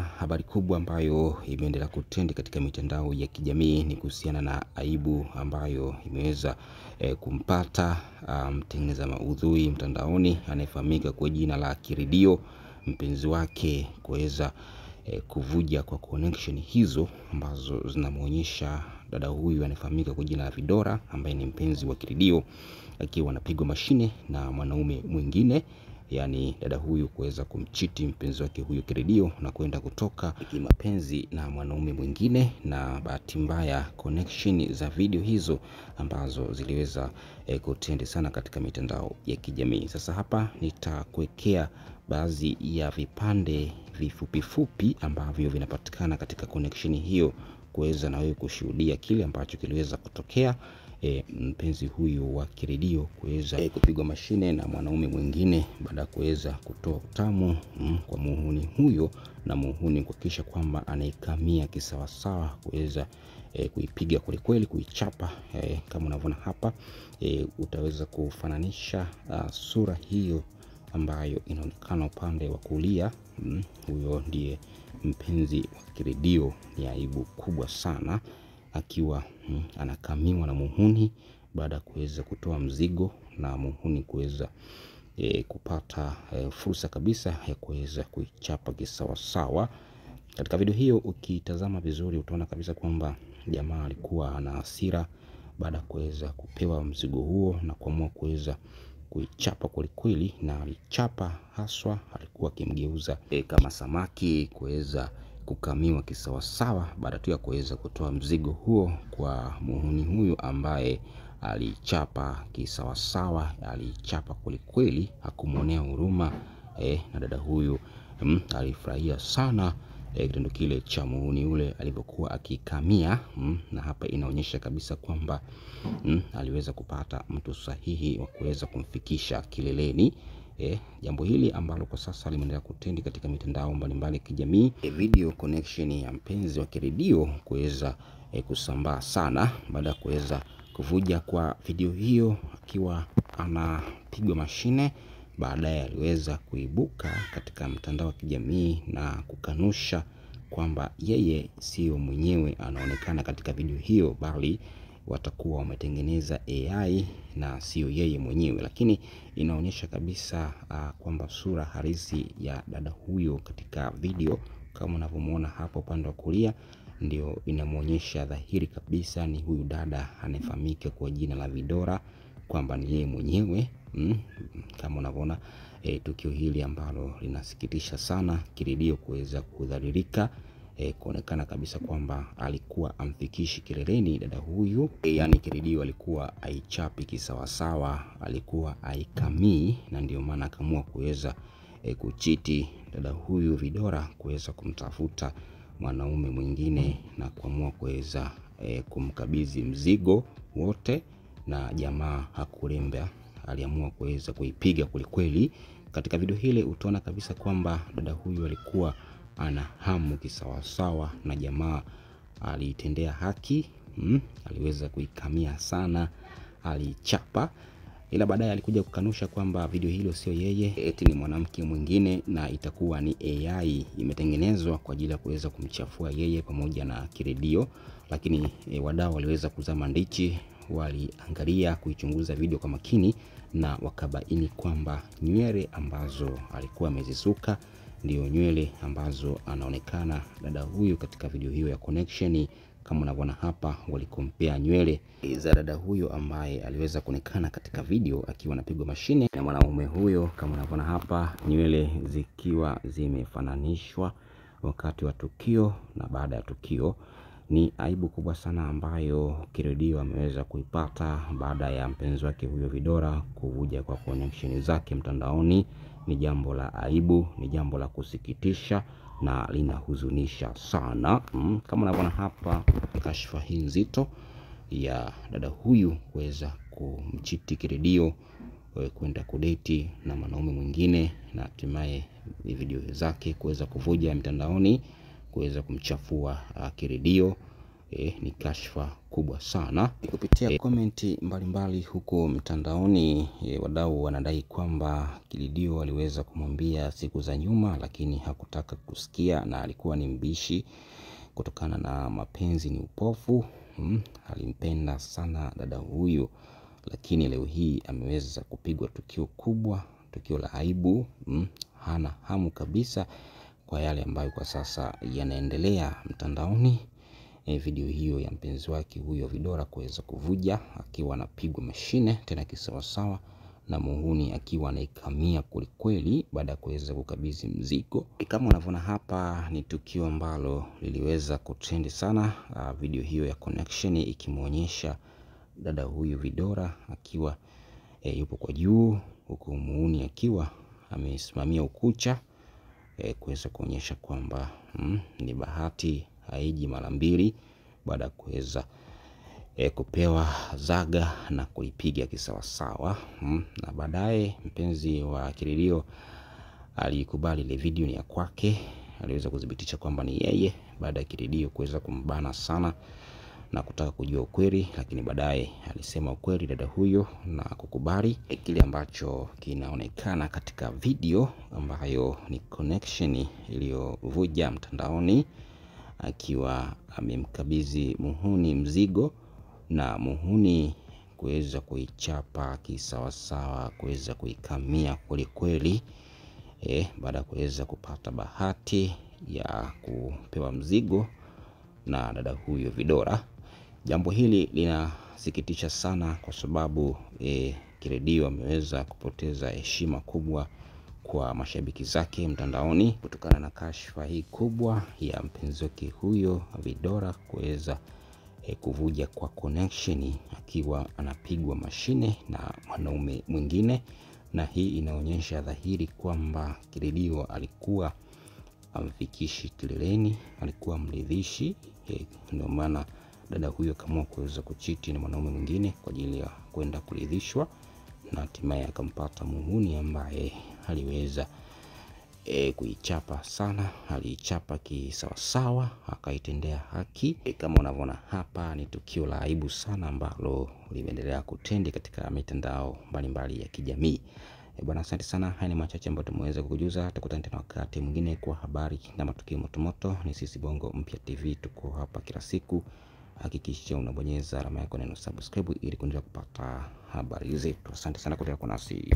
habari kubwa ambayo imeendelea kutrend katika mitandao ya kijamii ni kuhusiana na aibu ambayo imeweza kumpata mtengeneza maudhui mtandaoni anayefahamika kwa jina la Kiridio. Mpenzi wake kuweza kuvuja kwa connection hizo ambazo zinamuonyesha dada huyu anayefahamika kwa jina la Vidora, ambaye ni mpenzi wa Kiridio, akiwa anapigwa mashine na mwanaume mwingine. Yani dada huyu kuweza kumchiti mpenzi wake huyu Kiridio na kwenda kutoka kimapenzi na mwanaume mwingine, na bahati mbaya connection za video hizo ambazo ziliweza kutrend sana katika mitandao ya kijamii. Sasa hapa nitakuwekea baadhi ya vipande vifupi ambavyo vinapatikana katika connection hiyo, kuweza na wewe kushuhudia kile ambacho kiliweza kutokea. Mpenzi huyu wa Kiridio kuweza kupigwa mashine na mwanaume mwingine baada ya kuweza kutoa utamu kwa muhuni huyo, na muhuni kuhakikisha kwamba anaikamia kisawasawa, kuweza kuipiga kweli kweli, kuichapa. Kama unavyoona hapa, utaweza kufananisha sura hiyo ambayo inaonekana upande wa kulia. Huyo ndiye mpenzi wa Kiridio. Ni aibu kubwa sana akiwa anakamiwa na muhuni baada kuweza kutoa mzigo, na muhuni kuweza kupata fursa kabisa ya kuweza kuichapa kisawasawa. Katika video hiyo ukitazama vizuri utaona kabisa kwamba jamaa alikuwa ana hasira baada kuweza kupewa mzigo huo na kuamua kuweza kuichapa kweli kweli, na alichapa haswa. Alikuwa akimgeuza kama samaki, kuweza kukamiwa kisawasawa baada tu ya kuweza kutoa mzigo huo kwa muhuni huyu ambaye alichapa kisawasawa. Alichapa kweli kweli, hakumuonea huruma. Na dada huyu alifurahia sana kitendo kile cha muhuni ule alipokuwa akikamia. Na hapa inaonyesha kabisa kwamba aliweza kupata mtu sahihi wa kuweza kumfikisha kileleni. Jambo hili ambalo kwa sasa limeendelea kutrend katika mitandao mbalimbali ya kijamii. Video connection ya mpenzi wa Kiridio kuweza kusambaa sana baada ya kuweza kuvuja kwa video hiyo akiwa anapigwa mashine. Baadaye aliweza kuibuka katika mtandao wa kijamii na kukanusha kwamba yeye sio mwenyewe anaonekana katika video hiyo, bali watakuwa wametengeneza AI na sio yeye mwenyewe. Lakini inaonyesha kabisa kwamba sura halisi ya dada huyo katika video, kama unavyomuona hapo upande wa kulia, ndio inamuonyesha dhahiri kabisa ni huyu dada anayefahamika kwa jina la Vidora, kwamba ni yeye mwenyewe. Kama unavyoona tukio hili ambalo linasikitisha sana, Kiridio kuweza kudhalilika, kuonekana kabisa kwamba alikuwa amfikishi kileleni dada huyu. Yani Kiridio alikuwa aichapi kisawasawa, alikuwa aikamii, na ndio maana akaamua kuweza kuchiti dada huyu Vidora, kuweza kumtafuta mwanaume mwingine na kuamua kuweza kumkabidhi mzigo wote, na jamaa hakulemba, aliamua kuweza kuipiga kweli kweli. Katika video hile utaona kabisa kwamba dada huyu alikuwa ana hamu kisawasawa, na jamaa alitendea haki. Aliweza kuikamia sana, alichapa. Ila baadaye alikuja kukanusha kwamba video hilo sio yeye, eti ni mwanamke mwingine na itakuwa ni AI imetengenezwa kwa ajili ya kuweza kumchafua yeye pamoja na Kiridio. Lakini wadau waliweza kuzama ndichi, waliangalia kuichunguza video kwa makini, na wakabaini kwamba nywele ambazo alikuwa amezisuka ndio nywele ambazo anaonekana dada huyu katika video hiyo ya connection. Kama unavyoona hapa, walikompea nywele za dada huyo ambaye aliweza kuonekana katika video akiwa anapigwa mashine na mwanaume huyo. Kama unavyoona hapa, nywele zikiwa zimefananishwa wakati wa tukio na baada ya tukio. Ni aibu kubwa sana ambayo Kiridio ameweza kuipata baada ya mpenzi wake huyo Vidora kuvuja kwa connection zake mtandaoni. Ni jambo la aibu, ni jambo la kusikitisha na linahuzunisha sana. Kama unavyoona hapa, kashfa hii nzito ya dada huyu kuweza kumchiti Kiridio, kwenda kudeti na mwanaume mwingine, na hatimaye video zake kuweza kuvuja mtandaoni, kuweza kumchafua Kiridio. ni kashfa kubwa sana. Kupitia komenti mbalimbali huko mtandaoni, wadau wanadai kwamba Kididio aliweza kumwambia siku za nyuma, lakini hakutaka kusikia na alikuwa ni mbishi kutokana na mapenzi ni upofu. Alimpenda sana dada huyu, lakini leo hii ameweza kupigwa tukio kubwa, tukio la aibu. Hana hamu kabisa kwa yale ambayo kwa sasa yanaendelea mtandaoni. Video hiyo ya mpenzi wake huyo Vidora kuweza kuvuja akiwa anapigwa mashine tena kisawasawa, na muhuni akiwa anaikamia kweli baada ya kuweza kukabidhi mzigo. Kama unavyoona hapa, ni tukio ambalo liliweza kutrend sana. Video hiyo ya connection ikimuonyesha dada huyu Vidora akiwa yupo kwa juu, huku muhuni akiwa amesimamia ukucha, kuweza kuonyesha kwamba ni bahati haiji mara mbili, baada ya kuweza kupewa zaga na kuipiga kisawasawa. Na baadaye mpenzi wa Kididio alikubali ile video ni ya kwake. Aliweza kudhibitisha kwamba ni yeye baada ya Kididio kuweza kumbana sana na kutaka kujua ukweli, lakini baadaye alisema ukweli dada huyo na kukubali kile ambacho kinaonekana katika video ambayo ni connection iliyovuja mtandaoni, akiwa amemkabidhi muhuni mzigo na muhuni kuweza kuichapa kisawasawa, kuweza kuikamia kweli baada ya kuweza kupata bahati ya kupewa mzigo na dada huyo Vidora. Jambo hili linasikitisha sana kwa sababu Kididio ameweza kupoteza heshima kubwa kwa mashabiki zake mtandaoni kutokana na kashfa hii kubwa ya mpenzi wake huyo Vidora kuweza kuvuja kwa connection akiwa anapigwa mashine na mwanaume mwingine. Na hii inaonyesha dhahiri kwamba Kididio alikuwa amfikishi kileleni, alikuwa mridhishi. Ndio maana dada huyo kama kuweza kuchiti na mwanaume mwingine kwa ajili ya kwenda kuridhishwa, na hatimaye akampata muhuni ambaye aliweza kuichapa sana. Aliichapa kisawasawa, akaitendea haki. Kama unavyoona hapa, ni tukio la aibu sana ambalo limeendelea kutendi katika mitandao mbalimbali ya kijamii. Bwana, asante sana. Haya ni machache ambayo tumeweza kukujuza. Tukutane tena wakati mwingine kwa habari na matukio motomoto. Ni sisi Bongo Mpya TV, tuko hapa kila siku. Hakikisha unabonyeza alama ya neno subscribe ili kuendelea kupata habari zetu. Asante sana kwa kuwa nasi.